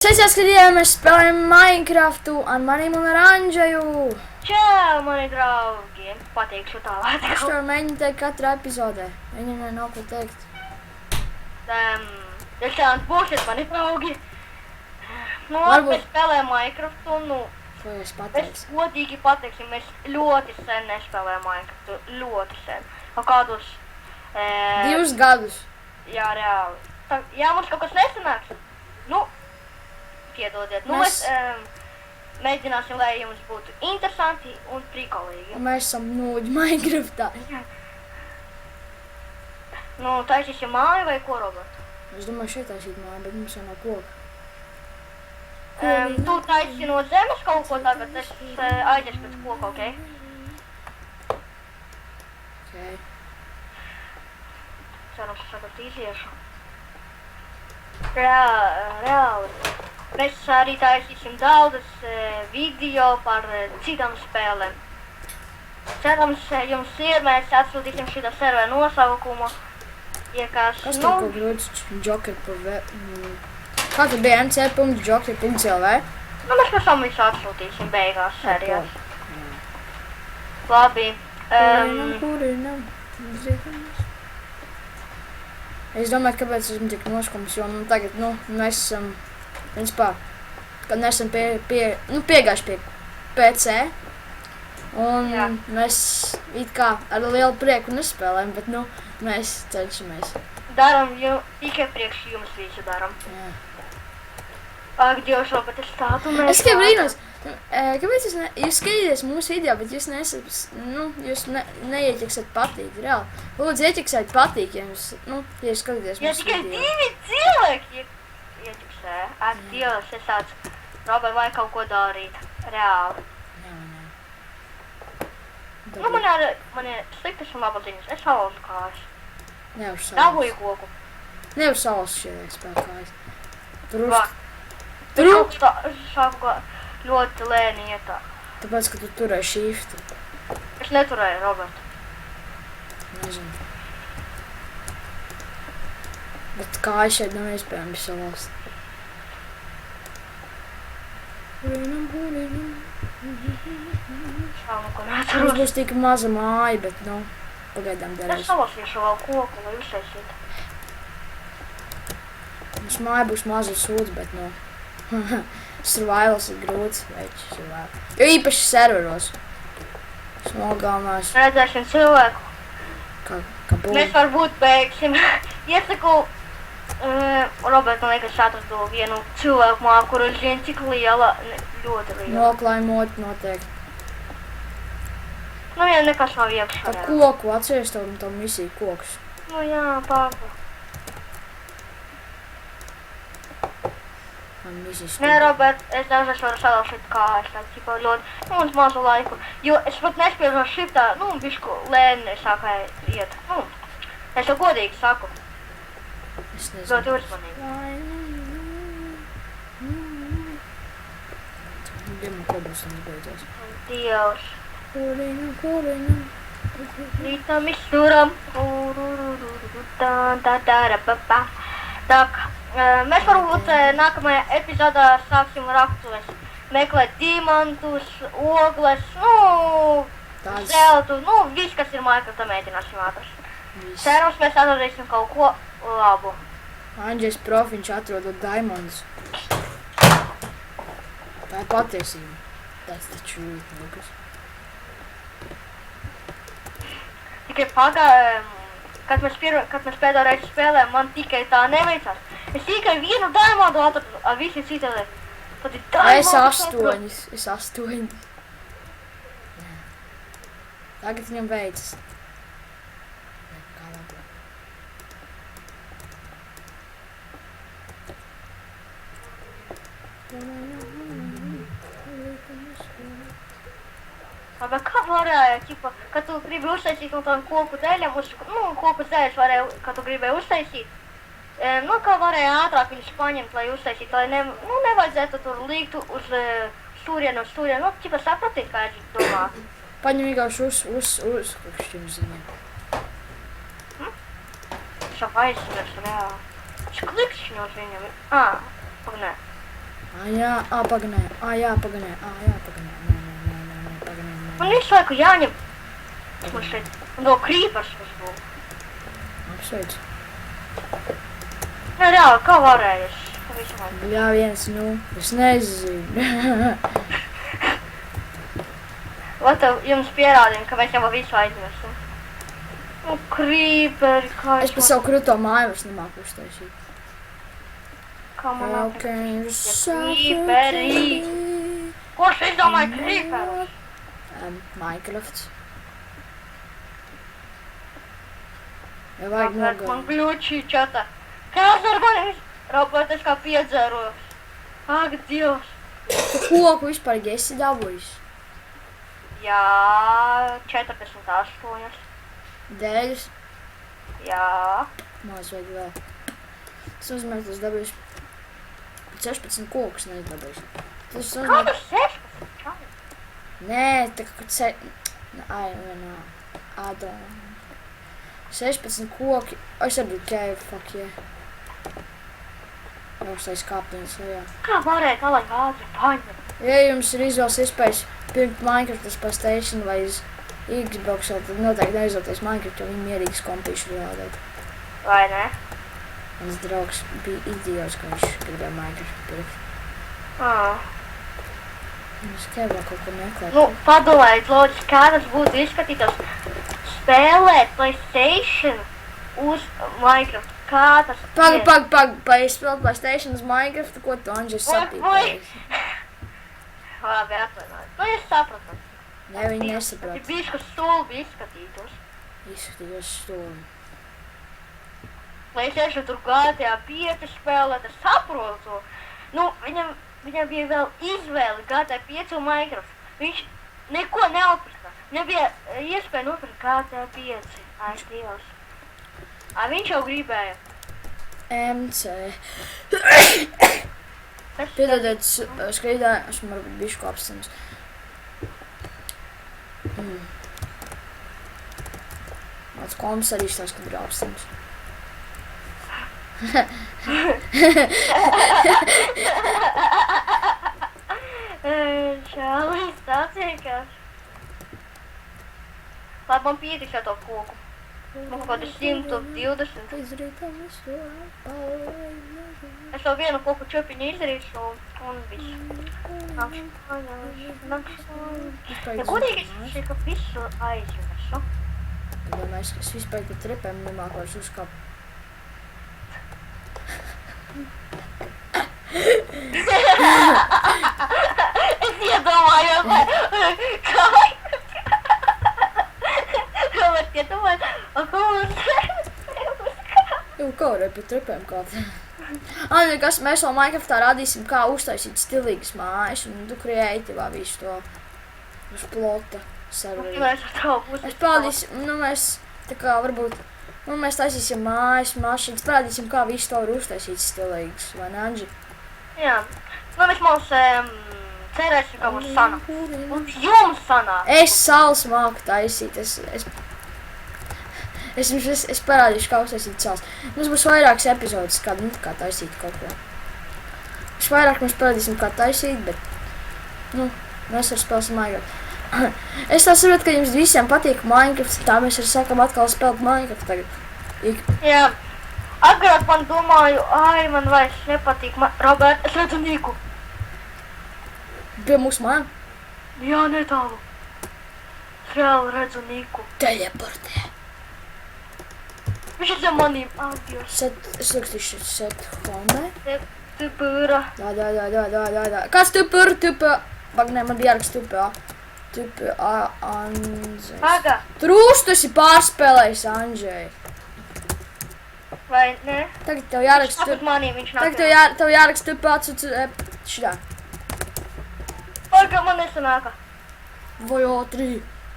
Sveiciet, skatījāmies, mēs spēlējam Minecraftu ar maniem un ar Andžeju. Čau, mani draugi! Pateikšu tālāk. Es to mēģinu teikt katrā epizodē. Viņam nav ko teikt. Šāds būsiet, mani draugi. Nu, Varbūt- mēs spēlējam Minecraftu, nu, Ko jūs mēs pateiks? godīgi pateiksim, mēs ļoti sen nespēlējam Minecraftu, ļoti sen. Kaut kādus, 2 gadus. jā, reāli. Jā, mums kaut kas nesanāks. Nu, piedodiet. Nu, Mēs- mēs mēģināsim, lai jums būtu interesanti un prikolīgi. Un mēs esam nūģi Minecraftā. Nu, taisīsim māju vai ko, Robert? Es domāju, šeit taisīt māju, bet mums jau nav koka. Tu taisi no zemes kaut ko tagad, es aiziešu pēc koka, ok? Okay. Cerams, es tagad iziešu. Reāli. Mēs arī taisīsim daudzas video par citām spēlēm. Cerams, jums ir, mēs atsūtīsim šitā servera nosaukumu. Ja kas, Kas nu, tur kaut grūts Joker pa Kā tur bija mc.joker.lv? nu, mēs pēc tam visu atsūtīsim beigās serijās. Labi. Kurinam. Es domāju, kāpēc esmu tik noskums, jo tagad, mēs esam, principā, kad nesam piegājuši pie PC, un Jā. mēs it kā ar lielu prieku nespēlējam, bet, mēs cenšamies. Daram, tikai priekš jums visu daram. Jā. Ak, Dievs, bet es tādu mēs... Es tikai brīnos, kāpēc jūs skatīties mūsu video, bet jūs jūs neieķeksat patīt, reāli. Lūdzu, ieķeksiet patīt, ja jūs, ja jūs skatīties Ja mūsu tikai video. 2 cilvēki ieķiksē. Ak, Dievs, es tāds, Robert, vai kaut ko darīt. Reāli. Nu, man ir sliktas un labas ziņas. Es salauzu kājas. Nevar salauzt. Dabūju koku. Nevar salauzt šie spēkājas. Tur Va. Tur Sāku ļoti lēni ietā. tāpēc, ka tu turēji shiftu. Es neturēju, Robert. Nezinu. Bet kājas šeit nav iespējams salauzt. Šādu, ko Mums neatceros. būs tik maza māja, bet, pagaidām Es derēs. salasīšu vēl koku, lai uztaisītu. Mums māja būs maza sūds, bet, survivals ir grūts veids survival. Jo īpaši serveros. Smogāmās, Redzēsim cilvēku. kā būs. Mēs varbūt beigsim. Iesaku, Robert, man liekas, atradu vienu cilvēku māju, kuru es zinu, cik liela, ļoti liela. Noklājumot noteikti. Nu, ja nekas nav iekšā. Ar koku atceries to misiju koks. Nu, jā, papa. Man misijas Nē, Robert, es dažreiz varu salaušīt kājas, tā ķipa ļoti, mums mazu laiku. Jo es pat nespēju no shiftā, bišku lēni sākāju iet. Es jau godīgi saku, Es nezinu. ļoti uzmanīgi. Dima klubus un beidzās. Dievs. Kurina. Rītam izturam. Tak, mēs varbūt nākamajā epizodā sāksim raktuves. Meklēt diamantus, ogles, Tās zeltu, viss, kas ir Minecraftā, mēģināsim atrast. viss. Cerams, mēs atradīsim kaut ko labu. Andžejs profiņš atrodot diamondus. Tā ir patiesība. That's the truth, Lukas. Tikai kad mēs pēdējā reizi spēlējām, man tikai tā neveicās. Es tikai vienu diamondu atradu, ar visi citi liek. Tad ir diamondu. Es 8. Tagad viņam veicas. Kā labāk. Bet kā varēja, ķipa, kad tu gribi uztaisīt no tām koku dēļiem, koku dēļas varēja, kad tu gribēji uztaisīt, kā varēja ātrāk viņus paņemt, lai uztaisītu, lai nevajadzētu tur likt uz stūrienu, ķipa sapratīt, kā es domā. Paņem vienkārši uz šiem ziņiem. Šo aizsvers, reāli. Es klikšķi no viņam. Nē. Jā, paganē. Jā, paganē. Jā, paganē. Nē, paganē. Man visu laiku jāņem. Man šeit, no krīpars uzbūv. Apsveic. Nē, reāli, kā varēju es visu laiku? Jā, viens, nu, es nezinu. Vai tev jums pierādījumi, ka mēs jau visu aizvesim? Nu, krīperi, kā Es pa savu krūto māju vairs nemāku uztaisīt. Kā man nāk Okay, krīperi. Ko šis domāja krīperis? Minecraft. Ja vajag Man nogalināt. bļučī čata. Kas ar mani? Robert, es kā piedzēros. Ak, Dievs. Tu koku vispār esi dabūjis? Jā, 48. Dēļas? Jā. Maz vajag vēl. Tas nozīmē, ka tas dabūjis 16 kokus nedabūjis. Tas Kā nozīmē, tu 16? Čau. nē, tā kā vienā. Ādam. 16 koki. Es arī ķēju, fuck yeah. Jau uztais kāpienas lejā. Kā varēja tā, lai ātri paņem? Ja jums ir izvēles iespējas pirkt Minecraft pa Station vai uz Xbox, tad noteikti neizvēlēties Minecraft, jo viņi mierīgas kompīšu rādēt. Vai ne? Mans draugs bija idiots, ka viņš gribēja Minecraft pirkt. Es tev vēl kaut ko meklēt. Nu, padomājiet, loģiski, kā tas būtu izskatītos spēlēt PlayStation uz Minecraft. Kā tas Pag, es spēlēju PlayStation uz Minecraft, ko tu, Anģis, sapīpējies? Labi, atvainojiet. Nu, es sapratu. Ne, viņi nesaprot. Ja bišķi stulbi izskatītos. Izskatījos stulbi. PlayStation tur GTA 5 spēlēt, es saprotu. Nu, viņam bija vēl izvēle GTA 5 un Minecraft. Viņš neko neapirka. Nebija iespēja nopirkt GTA 5. Ai, Dievs. Viņš jau gribēja. MC. Kas Piedodiet, skaidāju, esmu varbūt bišku apstams. Mans koms arī stāst, ka ir apstams. Čālīs, tāds vienkārši. Labi, man pietiks jau to koku. Man kaut kādi 120. Es jau vienu koku čepiņu izdarīšu un viss. Ja godīgi es šeit, ka visu aizvešu. Domāju, es vispār pa trepēm nemāku vairs uzkāpt. Es iedomājos, kā Robert, iedomājos, ko mums Jau kaurēju pa trepēm kāpt. Nekas, mēs vēl Minecraftā rādīsim, kā uztaisīt stilīgas mājas un tu kreatīvā visu to uz plota serveri. Mēs ar tavu pusi. Mēs parādīsim, mēs tā kā varbūt, mēs taisīsim mājas, mašīnas, parādīsim, kā visu to var uztaisīt stilīgas, vai ne, Anģi? Jā, nu vismaz cerēsim, ka mums sanāk. Un jums sanāk. Es sāls māku taisīt, es parādīšu, kā uztaisīt sāls. Mums būs vairākas epizodes, kā taisīt kaut ko. Vairāk mēs parādīsim, kā taisīt, bet, mēs ar spēlēsim Minecraft. Es tā saprotu, ka jums visiem patīk Minecraft, tā mēs arī sākam atkal spēlēt Minecraft tagad. Jā, agrāk man domāju, man vairs nepatīk, Robert, es redzu Niku. Pie mūsu mājām? Jā, netālu. Es reāli redzu Niku. Teleportē. Viņš ir zem manīm, Dievs. Es rakstīšu set home. Te pūra. Da. Kāds tupur? Bagnē, man bija jāraksta tupur. Tupur, Anžēs. Paga. Trūš, tu esi pārspēlējis, Anžēj. Vai ne? Tagad tev jāraksta Viņš manīm, viņš nāk. Tagad tev jāraksta tupur, šitā. Paga, man nesanāka. Vai O3.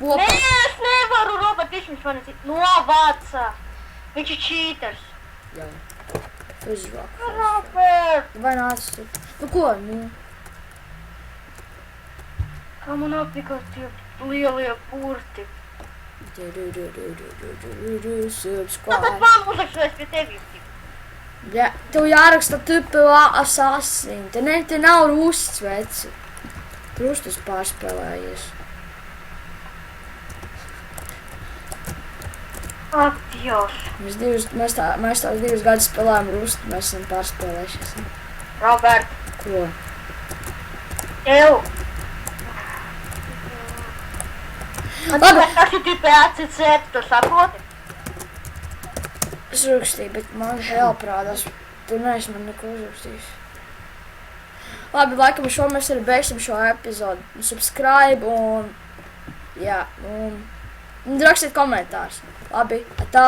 Nē, es nevaru, Robert, viņš man novāca. Viņš ir cheaters. Jā. Uzvāk. Robert! Vai nāc tu? Ko, Kā man apnikot tie lielie burti? Subscribe. Tātad man uzrakstvēs pie tevis. Ja, tev jāraksta tupelā asasini. Te nav rusts, veci. Rustus pārspēlējies. Ak, Dievs. Mēs tās 2 gadus spēlējam rustu, mēs esam pārspēlējušies. Robert, Ko? tev. Labi. Tas ir tikai ACC, tu saproti? Es rakstīju, bet man jāprādās. Tu neesi man neko uzrakstījis. Labi, laikam šo mēs arī beigsim šo epizodu. Subscribe un... Jā, un rakstiet komentārus. Labi, tā!